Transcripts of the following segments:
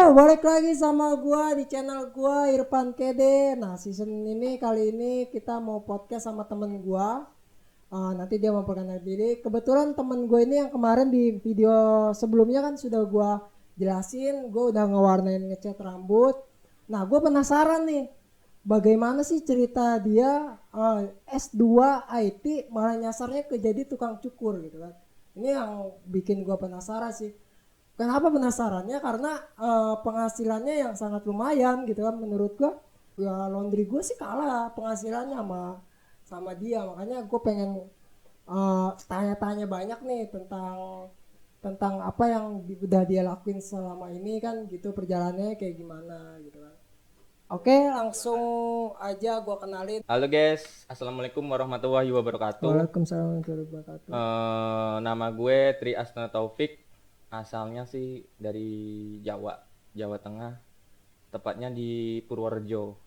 balik lagi sama gua di channel gua Irfan Kede. Nah, season ini kali ini kita mau podcast sama temen gua. Nanti dia memperkenalkan diri. Kebetulan temen gue ini yang kemarin di video sebelumnya kan sudah gua jelasin, gua udah ngewarnain ngecat rambut. Nah, gua penasaran nih, bagaimana sih cerita dia S2 IT malah nyasarnya ke jadi tukang cukur gitu kan. Ini yang bikin gua penasaran sih. Kenapa penasarannya? Karena penghasilannya yang sangat lumayan gitu kan menurut gua. Ya laundry gua sih kalah penghasilannya sama dia. Makanya gue pengen tanya-tanya banyak nih tentang apa yang udah dia lakuin selama ini kan gitu, perjalanannya kayak gimana gitu kan. Oke, langsung aja gua kenalin. Halo guys, assalamualaikum warahmatullahi wabarakatuh. Waalaikumsalam warahmatullahi wabarakatuh. Nama gue Tri Asna Taufik, asalnya sih dari Jawa, Jawa Tengah, tepatnya di Purworejo.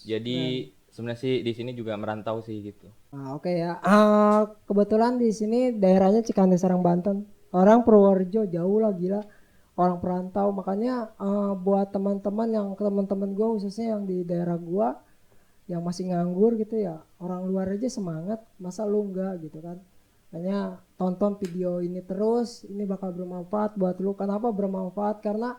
Jadi sebenarnya sih di sini juga merantau sih gitu. Oke ya. Kebetulan di sini daerahnya Cikande Serang Banten. Orang Purworejo jauh lah gila. Orang perantau, makanya buat teman-teman gue khususnya yang di daerah gue yang masih nganggur gitu ya, orang luar aja semangat, masa lu enggak gitu kan. Makanya tonton video ini terus, ini bakal bermanfaat buat lu. Kenapa bermanfaat? Karena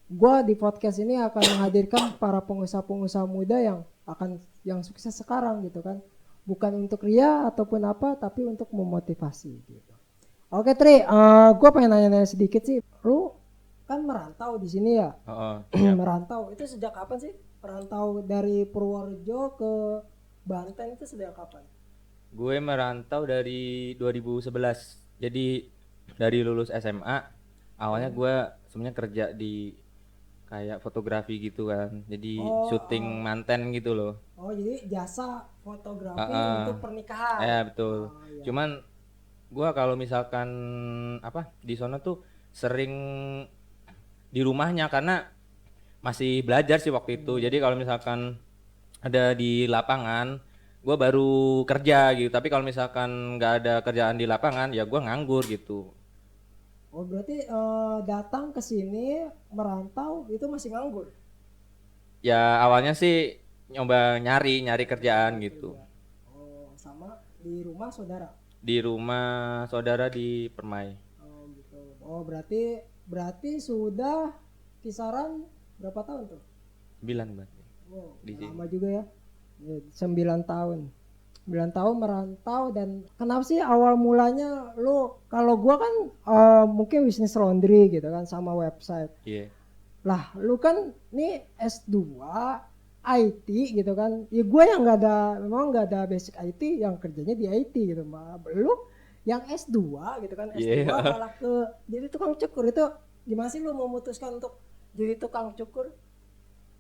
gue di podcast ini akan menghadirkan para pengusaha-pengusaha muda yang sukses sekarang gitu kan. Bukan untuk ria ataupun apa, tapi untuk memotivasi gitu. Oke Tri, gue pengen nanya-nanya sedikit sih. Lu kan merantau di sini ya? Siap. Merantau itu sejak kapan sih? Merantau dari Purworejo ke Banten itu sejak kapan? Gue merantau dari 2011. Jadi dari lulus SMA, awalnya gue sebenarnya kerja di kayak fotografi gitu kan. Jadi syuting manten gitu loh. Jadi jasa fotografi Uh, untuk pernikahan. Ya betul. Iya. Cuman gua kalau misalkan apa di sana tuh sering di rumahnya karena masih belajar sih waktu itu. Jadi kalau misalkan ada di lapangan, gua baru kerja gitu. Tapi kalau misalkan nggak ada kerjaan di lapangan, ya gua nganggur gitu. Berarti datang ke sini merantau itu masih nganggur. Ya awalnya sih nyoba nyari kerjaan gitu. Sama di rumah saudara. Di rumah saudara di Permai. Gitu. Berarti berarti sudah kisaran berapa tahun tuh? 9 berarti. Di Udah sini. lama juga ya. 9 tahun. 9 tahun merantau. Dan kenapa sih awal mulanya lu, kalau gua kan mungkin bisnis laundry gitu kan sama website. Iya. Lah lu kan nih S2 IT gitu kan. Ya gue yang memang nggak ada basic IT, yang kerjanya di IT gitu. Lu yang S2 gitu kan, S2 Iya. malah ke jadi tukang cukur. Itu gimana sih lu memutuskan untuk jadi tukang cukur?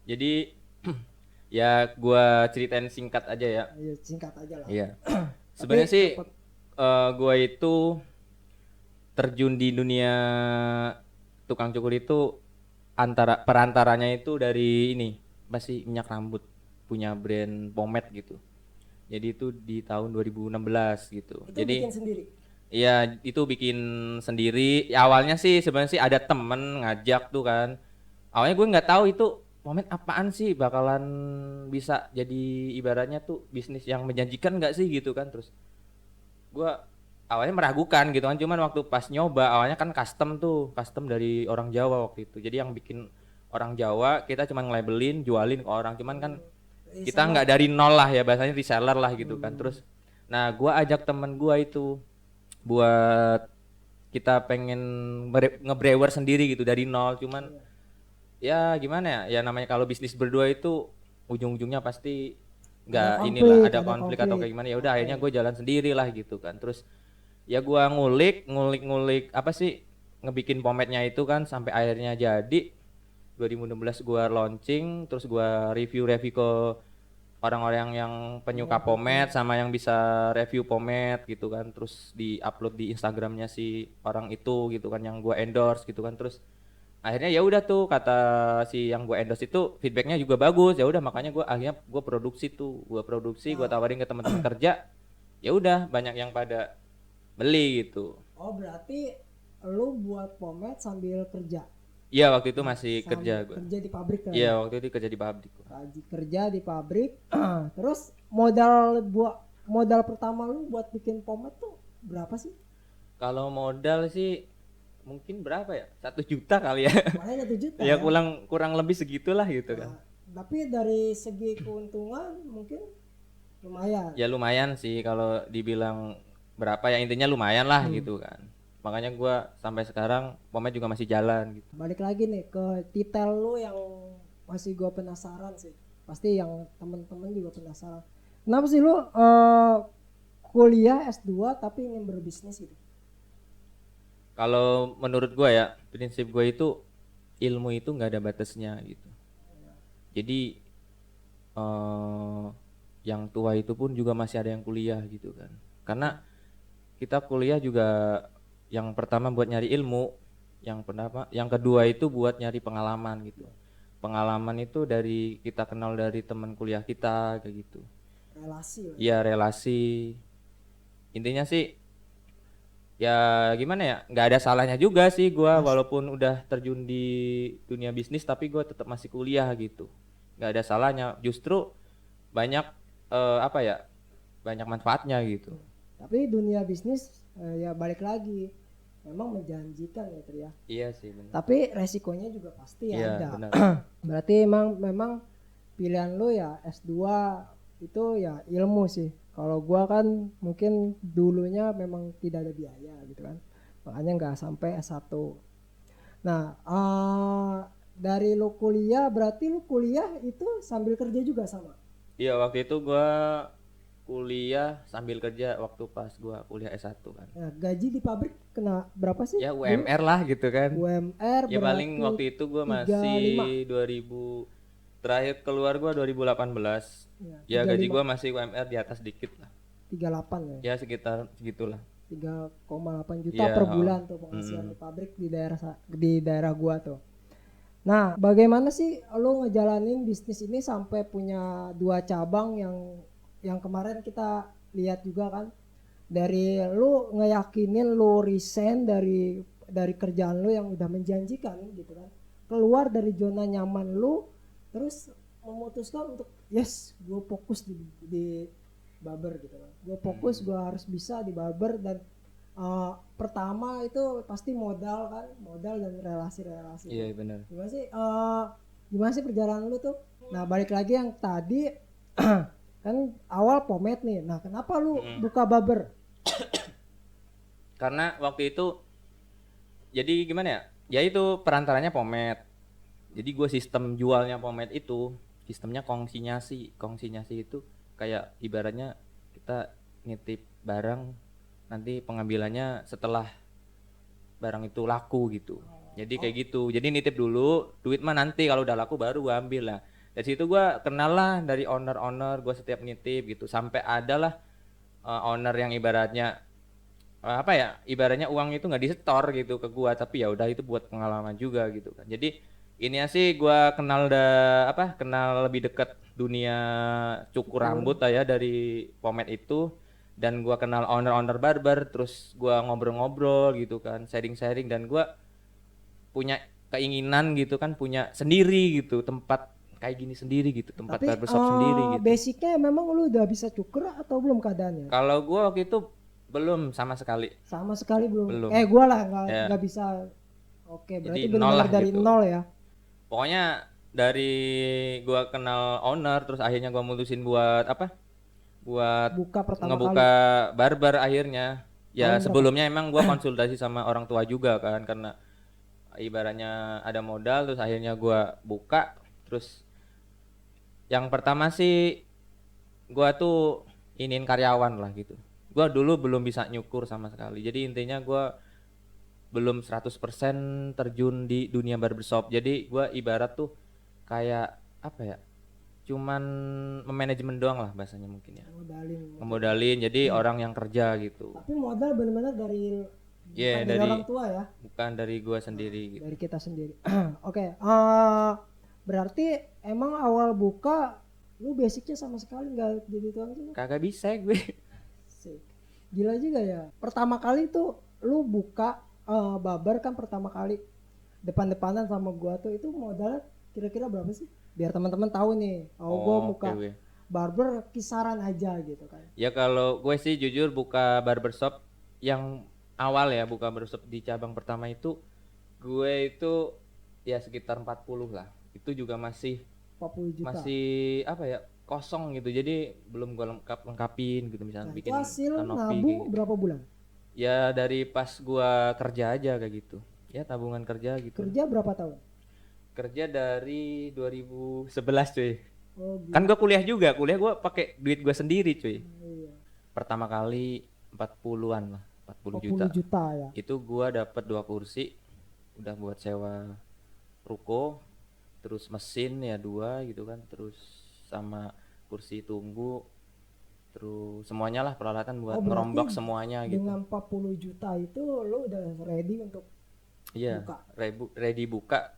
Jadi ya gua ceritain singkat aja ya. Ya, singkat aja lah. Iya. Sebenarnya sih gua itu terjun di dunia tukang cukur itu perantaranya itu dari ini masih minyak rambut, punya brand pomade gitu. Jadi itu di tahun 2016 gitu. Itu Jadi bikin sendiri. iya itu bikin sendiri. Ya, awalnya sih sebenarnya sih ada temen ngajak tuh kan. Awalnya gue nggak tahu itu pomade apaan sih, bakalan bisa jadi ibaratnya tuh bisnis yang menjanjikan nggak sih gitu kan. Terus gue awalnya meragukan gitu kan, cuman waktu pas nyoba awalnya kan custom dari orang Jawa waktu itu. Jadi yang bikin orang Jawa, kita cuma nge-labelin, jualin ke orang, cuman kan kita nggak dari nol lah ya, bahasanya reseller lah gitu kan. Terus nah gue ajak temen gue itu buat kita pengen nge-brewer sendiri gitu dari nol, cuman ya gimana ya, ya namanya kalau bisnis berdua itu ujung-ujungnya pasti ada konflik atau kayak gimana. Ya udah akhirnya gue jalan sendiri lah gitu kan. Terus ya gue ngulik apa sih, ngebikin pomade-nya itu kan sampai akhirnya jadi 2016 gue launching. Terus gue review ke orang-orang yang penyuka pomade sama yang bisa review pomade gitu kan. Terus di upload di Instagramnya si orang itu gitu kan, yang gue endorse gitu kan. Terus akhirnya ya udah tuh, kata si yang gue endorse itu feedbacknya juga bagus. Ya udah makanya gue produksi, gue tawarin ke teman-teman kerja. Ya udah banyak yang pada beli gitu. Berarti lu buat pomade sambil kerja. Iya, waktu itu masih kerja Sambil gua. kerja di pabrik kan. Iya, waktu itu kerja di pabrik gua. Kerja di pabrik. Terus modal pertama lu buat bikin pomade tuh berapa sih? Kalau modal sih mungkin berapa ya? 1 juta kali ya. Makanya 1 juta Ya ya. kurang kurang lebih segitulah gitu kan. Nah, tapi dari segi keuntungan mungkin lumayan. Ya lumayan sih kalau dibilang berapa ya, intinya lumayan lah Hmm. gitu kan. Makanya gua sampai sekarang pomade juga masih jalan gitu. Balik lagi nih ke detail lu yang masih gue penasaran sih. Pasti yang temen-temen juga penasaran. Kenapa sih lu kuliah S2 tapi ingin berbisnis gitu? Kalau menurut gua ya, prinsip gua itu ilmu itu nggak ada batasnya gitu. Jadi eh yang tua itu pun juga masih ada yang kuliah gitu kan. Karena kita kuliah juga yang pertama buat nyari ilmu, yang kedua itu buat nyari pengalaman gitu. Pengalaman itu dari kita kenal dari teman kuliah kita kayak gitu. Relasi lah. Iya, relasi. Intinya sih ya gimana ya, nggak ada salahnya juga sih gua walaupun udah terjun di dunia bisnis tapi gua tetap masih kuliah gitu. Nggak ada salahnya, justru banyak apa ya, banyak manfaatnya gitu. Tapi dunia bisnis ya balik lagi memang menjanjikan ya Tri ya. Iya sih benar. Tapi resikonya juga pasti Iya ada. benar. Berarti memang pilihan lu ya S2 itu ya ilmu sih. Kalau gua kan mungkin dulunya memang tidak ada biaya gitu kan. Makanya nggak sampai S1. Nah, dari lu kuliah berarti lu kuliah itu sambil kerja juga sama. Iya waktu itu gua kuliah sambil kerja waktu pas gua kuliah S1 kan. Nah, gaji di pabrik kena berapa sih? Ya Dulu? UMR lah gitu kan. UMR Ya paling berarti waktu itu gua 35. masih 2000, terakhir keluar gua 2018. Ya, Ya gaji 35, gua masih UMR di atas dikit lah. 38 ya. Ya sekitar segitulah. 3,8 juta Iya. per bulan tuh penghasilan di pabrik di daerah gua tuh. Nah, bagaimana sih lo ngejalanin bisnis ini sampai punya 2 cabang yang kemarin kita lihat juga kan, dari lu ngeyakinin lu resign dari kerjaan lu yang udah menjanjikan gitu kan, keluar dari zona nyaman lu, terus memutuskan untuk yes gue fokus di barber gitu kan, gue fokus gue harus bisa di barber. Dan pertama itu pasti modal kan, modal dan relasi-relasi. Iya benar. Gimana sih perjalanan lu tuh? Nah balik lagi yang tadi kan awal pomade nih. Nah kenapa lu buka barber? Karena waktu itu jadi gimana ya? Ya itu perantaranya pomade. Jadi gue sistem jualnya pomade itu sistemnya konsinyasi. Konsinyasi itu kayak ibaratnya kita nitip barang, nanti pengambilannya setelah barang itu laku gitu. Jadi kayak gitu. Jadi nitip dulu, duit mah nanti kalau udah laku baru gua ambil lah. Dari situ gua kenal lah dari owner-owner, gua setiap nitip gitu. Sampai ada lah owner yang ibaratnya apa ya? Ibaratnya uang itu nggak disetor gitu ke gua, tapi ya udah itu buat pengalaman juga gitu kan. Jadi ini sih gua kenal kenal lebih dekat dunia cukur rambut lah ya dari pomade itu, dan gua kenal owner-owner barber, terus gua ngobrol-ngobrol gitu kan, sharing-sharing, dan gua punya keinginan gitu kan, punya sendiri gitu tempat kayak gini sendiri gitu, tempat Tapi barbershop sendiri gitu. basicnya memang lu udah bisa cukur atau belum keadaannya? Kalau gua waktu itu belum sama sekali. Sama sekali belum. Belum. Gua lah Ya. nggak bisa. Oke, berarti Jadi nol benar-benar lah dari gitu. nol ya. Pokoknya dari gua kenal owner, terus akhirnya gua mutusin buat buat Buka pertama ngebuka kali. barber akhirnya. Ya Tahun berapa? sebelumnya emang gua konsultasi sama orang tua juga kan, karena ibaratnya ada modal, terus akhirnya gua buka. Terus yang pertama sih gua tuh iniin karyawan lah gitu. Gua dulu belum bisa nyukur sama sekali. Jadi intinya gua belum 100% terjun di dunia barbershop. Jadi gua ibarat tuh kayak apa ya? Cuman memanajemen doang lah bahasanya mungkin ya. Ngemodalin jadi orang yang kerja gitu. Tapi modal benar-benar dari Iya, bukan dari orang tua ya, bukan dari gua sendiri gitu. dari kita sendiri. Oke, berarti emang awal buka lu basicnya sama sekali nggak jadi tuang cukur? Kagak bisa gue. Sik. Gila juga ya. Pertama kali tuh lu buka barber kan pertama kali depan-depanan sama gua tuh itu modalnya kira-kira berapa sih? Biar teman-teman tahu nih. Oh, gua Oke, buka oke. barber kisaran aja gitu kan. Ya kalau gue sih jujur buka barbershop yang awal ya, buka barbershop di cabang pertama itu gue itu ya sekitar 40 lah. Itu juga masih 40 juta. masih apa ya, kosong gitu. Jadi belum gue lengkapin gitu, misalnya Nah, itu bikin hasil kanopi kayak nabung gitu. berapa bulan? Ya dari pas gua kerja aja kayak gitu. Ya tabungan kerja gitu. Kerja berapa tahun? Kerja dari 2011 cuy. Oh, Kan gila. gua kuliah juga, kuliah gua pakai duit gua sendiri cuy. Iya. Pertama kali 40-an lah, 40 40 juta. juta ya. Itu gua dapat 2 kursi, udah buat sewa ruko, terus mesin ya 2 gitu kan, terus sama kursi tunggu, terus semuanya lah peralatan buat Oh, berarti ngerombak semuanya gitu. dengan 40 juta itu lo udah ready untuk Iya, buka ready buka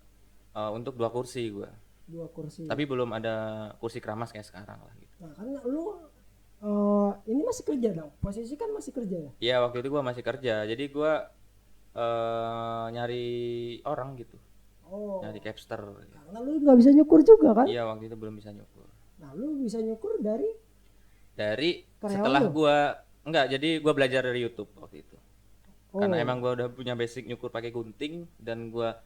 untuk 2 kursi gua. 2 kursi. Tapi belum ada kursi keramas kayak sekarang lah gitu. Nah, kan lu ini masih kerja dong. Posisi kan masih kerja ya. Iya, waktu itu gua masih kerja. Jadi gua nyari orang gitu, Oh, nyari capster. karena lu nggak bisa nyukur juga kan? Iya, waktu itu belum bisa nyukur. Nah, lu bisa nyukur dari Dari karyawan setelah lu? gua enggak, jadi gua belajar dari YouTube waktu itu. Oh, Karena emang gua udah punya basic nyukur pakai gunting dan gua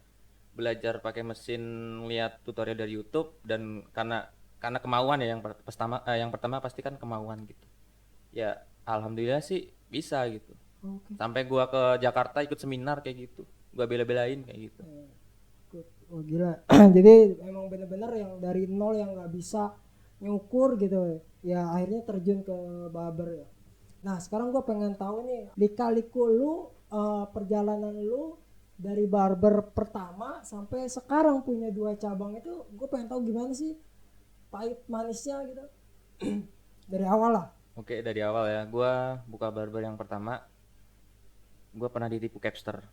belajar pakai mesin, lihat tutorial dari YouTube, dan karena kemauan ya, yang pertama pasti kan kemauan gitu. Ya alhamdulillah sih bisa gitu. oke. Sampai gua ke Jakarta ikut seminar kayak gitu. Gua bela-belain kayak gitu. Good. Oh, gila. Jadi emang bener-bener yang dari nol yang nggak bisa nyukur gitu ya akhirnya terjun ke barber ya. Nah, sekarang gue pengen tahu nih lika-liku lu perjalanan lu dari barber pertama sampai sekarang punya 2 cabang itu gue pengen tahu gimana sih pahit manisnya gitu dari awal lah. Oke, dari awal ya. Gua buka barber yang pertama, gua pernah ditipu capster.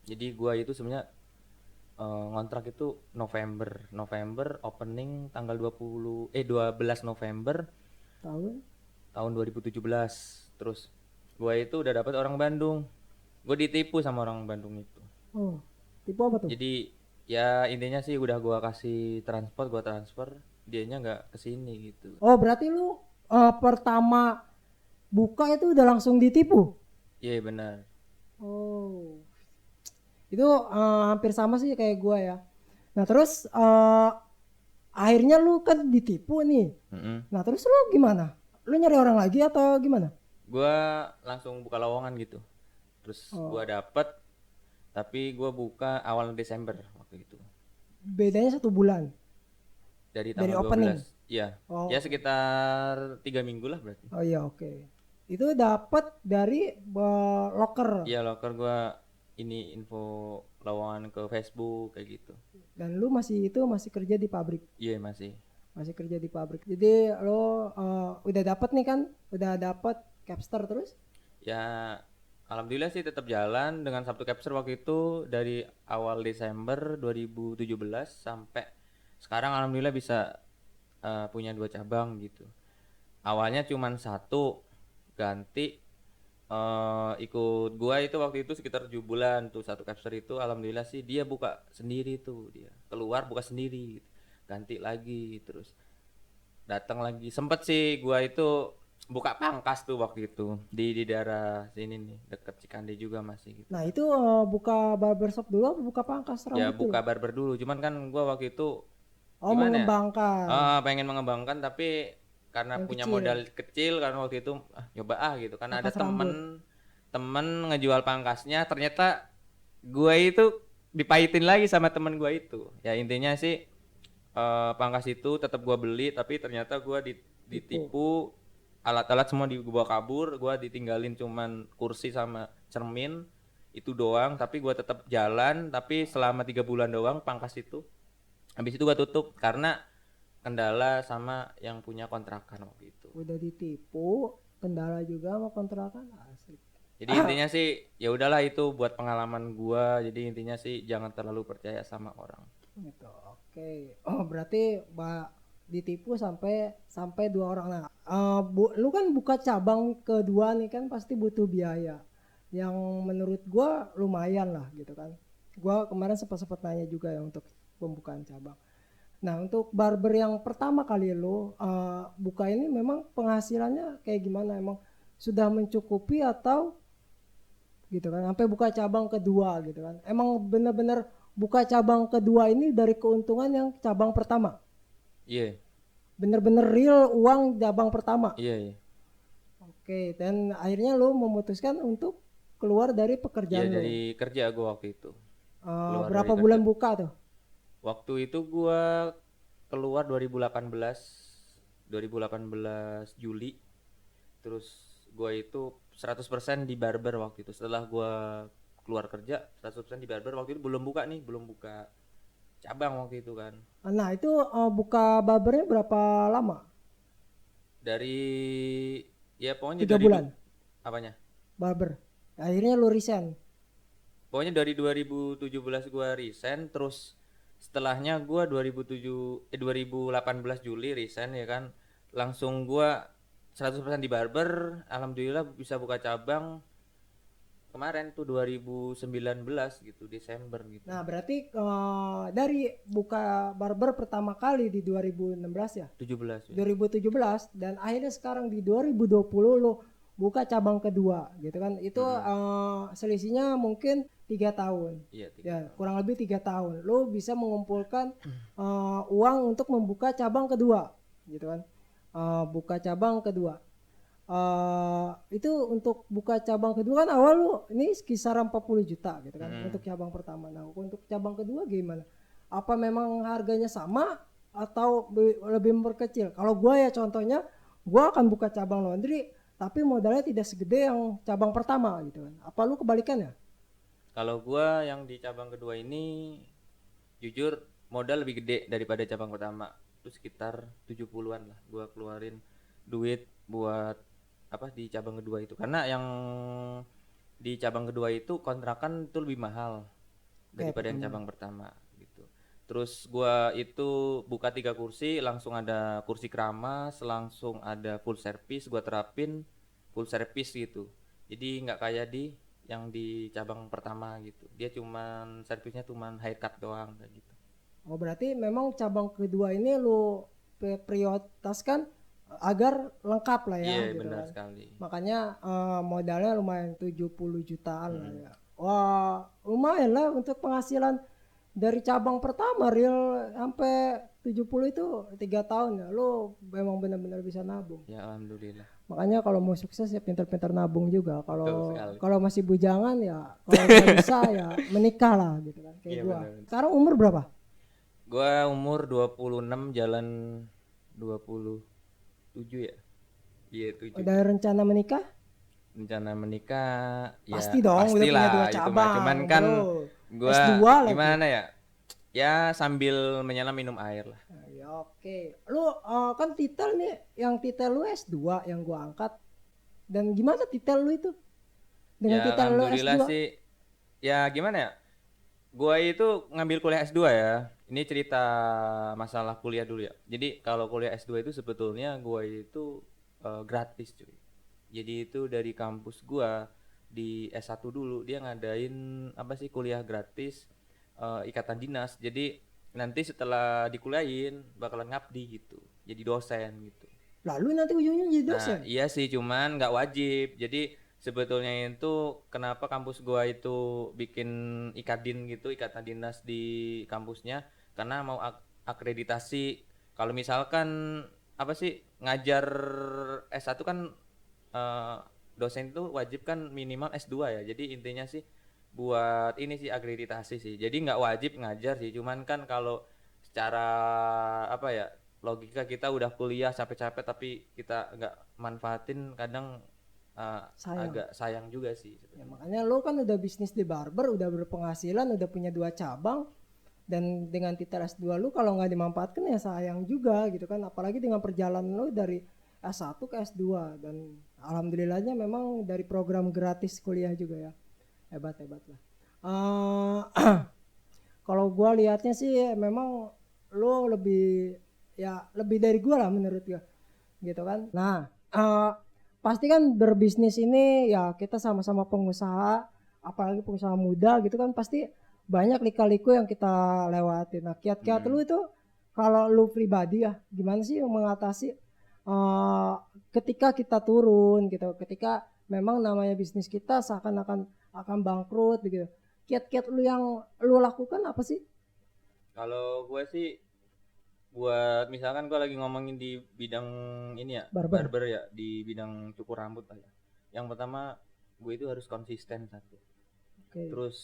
Jadi gua itu sebenarnya ngontrak itu November opening tanggal 12 November Tahun tahun 2017. Terus gua itu udah dapat orang Bandung. Gue ditipu sama orang Bandung itu. oh tipe apa tuh? Jadi ya intinya sih udah gua kasih transport, gua transfer, dianya nggak kesini gitu. Oh, berarti lu pertama buka itu udah langsung ditipu? Iya benar. Oh, itu hampir sama sih kayak gua ya. Nah, terus akhirnya lu kan ditipu nih. Mm-mm. Nah, terus lu gimana? Lu nyari orang lagi atau gimana? Gua langsung buka lowongan gitu. Terus gua dapet, tapi gua buka awal Desember waktu itu. Bedanya 1 bulan Dari dari tanggal opening. 12. Iya. Oh, Ya sekitar 3 minggu lah berarti. oh iya, oke. Itu dapat dari loker Iya, loker gua ini info lowongan ke Facebook kayak gitu. dan lu masih kerja di pabrik. Iya masih. Masih kerja di pabrik. Jadi lo udah dapat nih kan? Udah dapat capster terus? Ya alhamdulillah sih tetap jalan dengan Sabtu Capture waktu itu dari awal Desember 2017 sampai sekarang alhamdulillah bisa punya 2 cabang gitu. Awalnya cuman satu, ganti ikut gua itu waktu itu sekitar 7 bulan tuh satu capture itu, alhamdulillah sih dia buka sendiri tuh, dia keluar buka sendiri gitu. Ganti lagi terus datang lagi, sempet sih gua itu buka pangkas tuh waktu itu di daerah sini nih deket Cikande juga masih gitu. Nah, itu buka barbershop dulu apa buka pangkas Ya rambut dulu? buka barber dulu, cuman kan gua waktu itu Oh, gimana ya, mengembangkan pengen mengembangkan tapi karena yang punya kecil, modal kecil, karena waktu itu nyoba gitu, karena ada pangkas rambut. temen ngejual pangkasnya, ternyata gua itu dipahitin lagi sama temen gua itu. Ya intinya sih pangkas itu tetap gua beli, tapi ternyata gua ditipu, alat-alat semua dibawa kabur, gua ditinggalin cuman kursi sama cermin itu doang, tapi gua tetap jalan, tapi selama 3 bulan doang pangkas itu. Habis itu gua tutup karena kendala sama yang punya kontrakan waktu itu. Udah ditipu, kendala juga sama kontrakan asik. Jadi intinya sih ya udahlah, itu buat pengalaman gua. Jadi intinya sih jangan terlalu percaya sama orang. Gitu. Oke. Oh, berarti ditipu sampai 2 orang. Nah, lu kan buka cabang kedua nih kan pasti butuh biaya. Yang menurut gua lumayan lah gitu kan. Gua kemarin sempat nanya juga ya untuk pembukaan cabang. Nah, untuk barber yang pertama kali lo buka ini memang penghasilannya kayak gimana? Emang sudah mencukupi atau gitu kan? Sampai buka cabang kedua gitu kan? Emang benar-benar buka cabang kedua ini dari keuntungan yang cabang pertama? Iya, Bener-bener real uang cabang pertama? iya. Oke, dan akhirnya lo memutuskan untuk keluar dari Iya, pekerjaan lo. dari kerja gua waktu itu. Keluar dari Berapa kerja. bulan buka tuh? Waktu itu gua keluar 2018 Juli. Terus gua itu 100% di barber waktu itu. Setelah gua keluar kerja 100% di barber, waktu itu belum buka nih, belum buka cabang waktu itu kan. Nah, itu buka barbernya berapa lama? Dari ya pokoknya 3 bulan apanya? barber. Akhirnya lu resign. Pokoknya dari 2017 gua resign, terus setelahnya gua 2018 Juli resign ya kan. Langsung gua 100% di barber, alhamdulillah bisa buka cabang kemarin tuh 2019 gitu, Desember gitu. Nah, berarti dari buka barber pertama kali di 2016 ya? 17 ya. 2017 dan akhirnya sekarang di 2020 lo buka cabang kedua gitu kan. Itu selisihnya mungkin 3 tahun. Iya, 3 Ya, tahun. kurang lebih 3 tahun. Lo bisa mengumpulkan uang untuk membuka cabang kedua gitu kan. Buka cabang kedua. Itu untuk buka cabang kedua kan awal lu ini kisaran 40 juta gitu kan untuk cabang pertama. Nah, untuk cabang kedua gimana? Apa memang harganya sama atau lebih memperkecil? Kalau gua ya contohnya, gua akan buka cabang laundry tapi modalnya tidak segede yang cabang pertama gitu kan. Apa lu kebalikannya? Kalau gua yang di cabang kedua ini jujur modal lebih gede daripada cabang pertama. Itu sekitar 70-an lah gua keluarin duit buat apa di cabang kedua itu. Karena yang di cabang kedua itu kontrakan itu lebih mahal daripada yang cabang pertama gitu. Terus gua itu buka 3 kursi, langsung ada kursi keramas, langsung ada full service, gua terapin full service gitu. Jadi nggak kayak di yang di cabang pertama gitu. Dia cuman servisnya cuman haircut doang kayak gitu. Oh, berarti memang cabang kedua ini lu prioritaskan agar lengkap lah ya Iya, gitu benar kan. sekali. Makanya modalnya lumayan 70 jutaan lah ya. Wah, lumayan lah untuk penghasilan dari cabang pertama real sampai 70 itu 3 tahun ya. Lu memang benar-benar bisa nabung. Ya alhamdulillah. Makanya kalau mau sukses ya pintar-pintar nabung juga. Betul Kalau sekali. kalau masih bujangan ya kalau nggak bisa ya menikah lah gitu kan kayak Iya, gua. benar. Sekarang umur berapa? Gua umur 26 jalan 27 ya. Iya, 7. Udah rencana menikah? Rencana menikah ya Pasti dong, udah punya 2 pastilah itu mah. Cuman cabang, kan bro. gua S2 lagi. gimana ya? Ya sambil menyelam minum air lah. Nah, ya oke. Lu kan titel nih, yang titel lu S2 yang gua angkat. Dan gimana titel lu itu? Dengan Ya titel lu alhamdulillah S2? sih. Ya gimana ya? Gua itu ngambil kuliah S2 ya. Ini cerita masalah kuliah dulu ya. Jadi kalau kuliah S2 itu sebetulnya gua itu gratis cuy. Jadi itu dari kampus gua di S1 dulu dia ngadain apa sih kuliah gratis ikatan dinas. Jadi nanti setelah dikuliahin bakalan ngabdi gitu. Jadi dosen gitu. Lalu nanti ujungnya jadi dosen. Nah, iya sih cuman nggak wajib. Jadi sebetulnya itu kenapa kampus gua itu bikin ikadin gitu, ikatan dinas di kampusnya karena mau akreditasi. Kalau misalkan apa sih ngajar S1 kan eh, dosen itu wajib kan minimal S2 ya. Jadi intinya sih buat ini sih akreditasi sih. Jadi nggak wajib ngajar sih. Cuman kan kalau secara apa ya logika kita udah kuliah capek-capek tapi kita nggak manfaatin kadang Sayang. agak sayang juga sih Ya, sebenarnya. makanya lu kan udah bisnis di barber, udah berpenghasilan, udah punya 2 cabang. Dan dengan titel S2 lu kalau nggak dimanfaatkan ya sayang juga gitu kan. Apalagi dengan perjalanan lu dari S1 ke S2. Dan alhamdulillahnya memang dari program gratis kuliah juga ya. Hebat-hebat lah. Kalau gua lihatnya sih memang lu lebih dari gua lah menurut gua gitu kan. Nah pasti kan berbisnis ini ya kita sama-sama pengusaha, apalagi pengusaha muda gitu kan pasti banyak lika-liku yang kita lewatin. Nah, kiat-kiat lu itu kalau lu pribadi ya, gimana sih mengatasi ketika kita turun gitu, ketika memang namanya bisnis kita seakan-akan akan bangkrut gitu. Kiat-kiat lu yang lu lakukan apa sih? Kalau gue sih buat misalkan gue lagi ngomongin di bidang ini ya, Barber. ya, di bidang cukur rambut lah ya. Yang pertama gue itu harus konsisten satu. Oke. Terus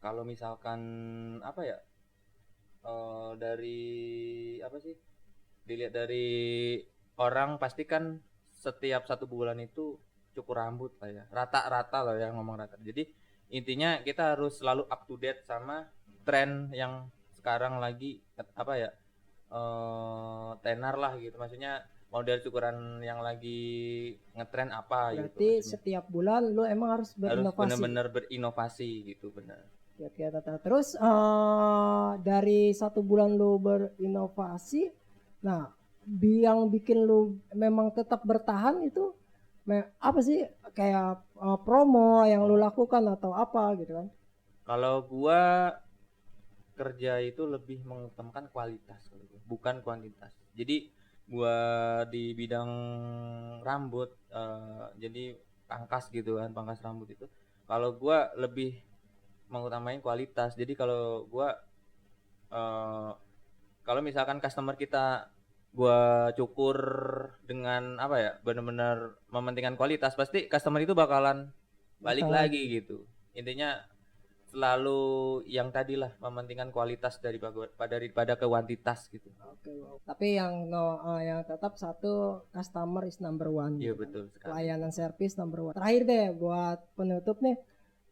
kalau misalkan apa ya, dari apa sih, dilihat dari orang pasti kan setiap 1 bulan itu cukur rambut lah ya, rata-rata lah ya, ngomong rata. Jadi intinya kita harus selalu up to date sama tren yang sekarang lagi apa ya, tenar lah gitu, maksudnya model cukuran yang lagi ngetren apa gitu Berarti maksudnya. setiap bulan lu emang harus Harus berinovasi. benar-benar berinovasi gitu, benar. Kiat-kiat Tata. Terus dari 1 bulan lu berinovasi, nah yang bikin lu memang tetap bertahan itu apa sih, kayak promo yang lu lakukan atau apa gitu kan? Kalau gua kerja itu lebih mengutamakan kualitas kalau gua, bukan kuantitas. Jadi gua di bidang rambut, jadi pangkas gitu kan, pangkas rambut itu. Kalau gua lebih mengutamain kualitas. Jadi kalau gua kalau misalkan customer kita gua cukur dengan apa ya, benar-benar mementingkan kualitas, pasti customer itu bakalan balik Bakal lagi gitu. Intinya selalu yang tadilah, mementingkan kualitas daripada kuantitas gitu. Oke, wow. Tapi yang tetap satu, customer is number one. Iya Gitu kan. betul sekali. Pelayanan service number one. Terakhir deh buat penutup nih,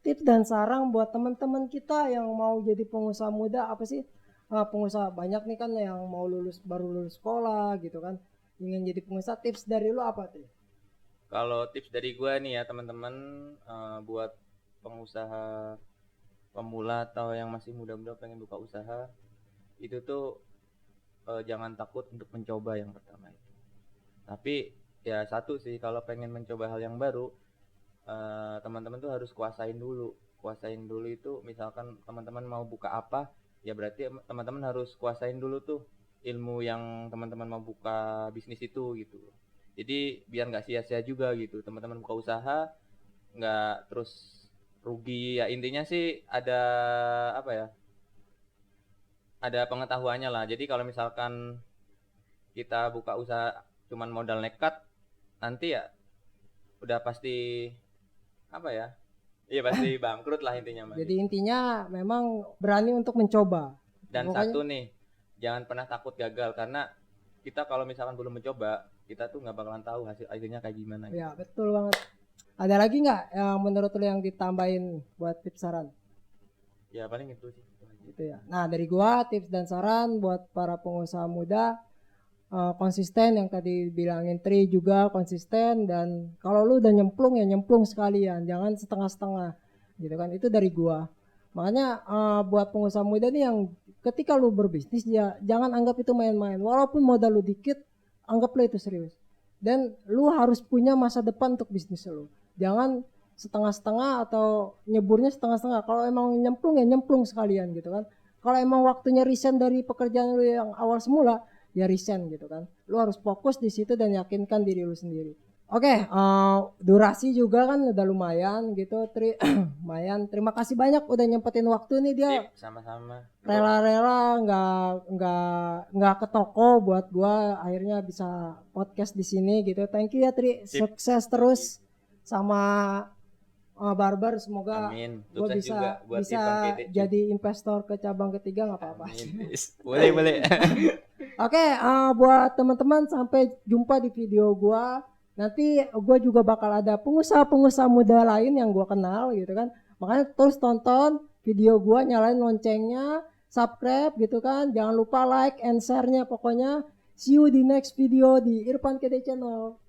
tips dan saran buat teman-teman kita yang mau jadi pengusaha muda apa sih? Pengusaha banyak nih kan yang mau baru lulus sekolah gitu kan, ingin jadi pengusaha. Tips dari lu apa tuh? Kalau tips dari gua nih ya teman-teman, buat pengusaha pemula atau yang masih muda-muda pengen buka usaha, itu tuh jangan takut untuk mencoba yang pertama itu. Tapi ya satu sih, kalau pengen mencoba hal yang baru, teman-teman tuh harus kuasain dulu itu. Misalkan teman-teman mau buka apa, ya berarti teman-teman harus kuasain dulu tuh ilmu yang teman-teman mau buka bisnis itu gitu. Jadi biar nggak sia-sia juga gitu, teman-teman buka usaha nggak terus rugi ya. Intinya sih ada apa ya, ada pengetahuannya lah. Jadi kalau misalkan kita buka usaha cuman modal nekat, nanti ya udah pasti apa ya, iya pasti bangkrut lah intinya Mas. Jadi intinya memang berani untuk mencoba. Dan Pokoknya, satu nih, jangan pernah takut gagal, karena kita kalau misalkan belum mencoba, kita tuh nggak bakalan tahu hasilnya kayak gimana. ya betul banget. Ada lagi nggak yang menurut lu yang ditambahin buat tips saran? Ya paling itu sih. Gitu ya. Nah dari gua tips dan saran buat para pengusaha muda, konsisten yang tadi bilangin Tri juga konsisten, dan kalau lu udah nyemplung ya nyemplung sekalian, jangan setengah-setengah gitu kan. Itu dari gua. Makanya buat pengusaha muda nih yang ketika lu berbisnis ya jangan anggap itu main-main. Walaupun modal lu dikit, anggaplah itu serius. Dan lu harus punya masa depan untuk bisnis lu. Jangan setengah-setengah atau nyeburnya setengah-setengah. Kalau emang nyemplung ya nyemplung sekalian gitu kan. Kalau emang waktunya resign dari pekerjaan lu yang awal semula, ya resign gitu kan. Lu harus fokus di situ dan yakinkan diri lu sendiri. Oke, durasi juga kan udah lumayan gitu, lumayan. Terima kasih banyak udah nyempetin waktu nih, dia Sip, sama-sama. rela-rela nggak ke toko buat gua akhirnya bisa podcast di sini gitu. Thank you ya Tri, Sip. sukses terus sama Barber, semoga Amin. gua Sukses juga buat bisa Irfan KD. jadi investor ke cabang ketiga, nggak apa-apa. Amin. Boleh. Oke, buat teman-teman sampai jumpa di video gua. Nanti gua juga bakal ada pengusaha-pengusaha muda lain yang gua kenal gitu kan. Makanya terus tonton video gua, nyalain loncengnya, subscribe gitu kan. Jangan lupa like and share-nya pokoknya. See you di next video di Irfan KD Channel.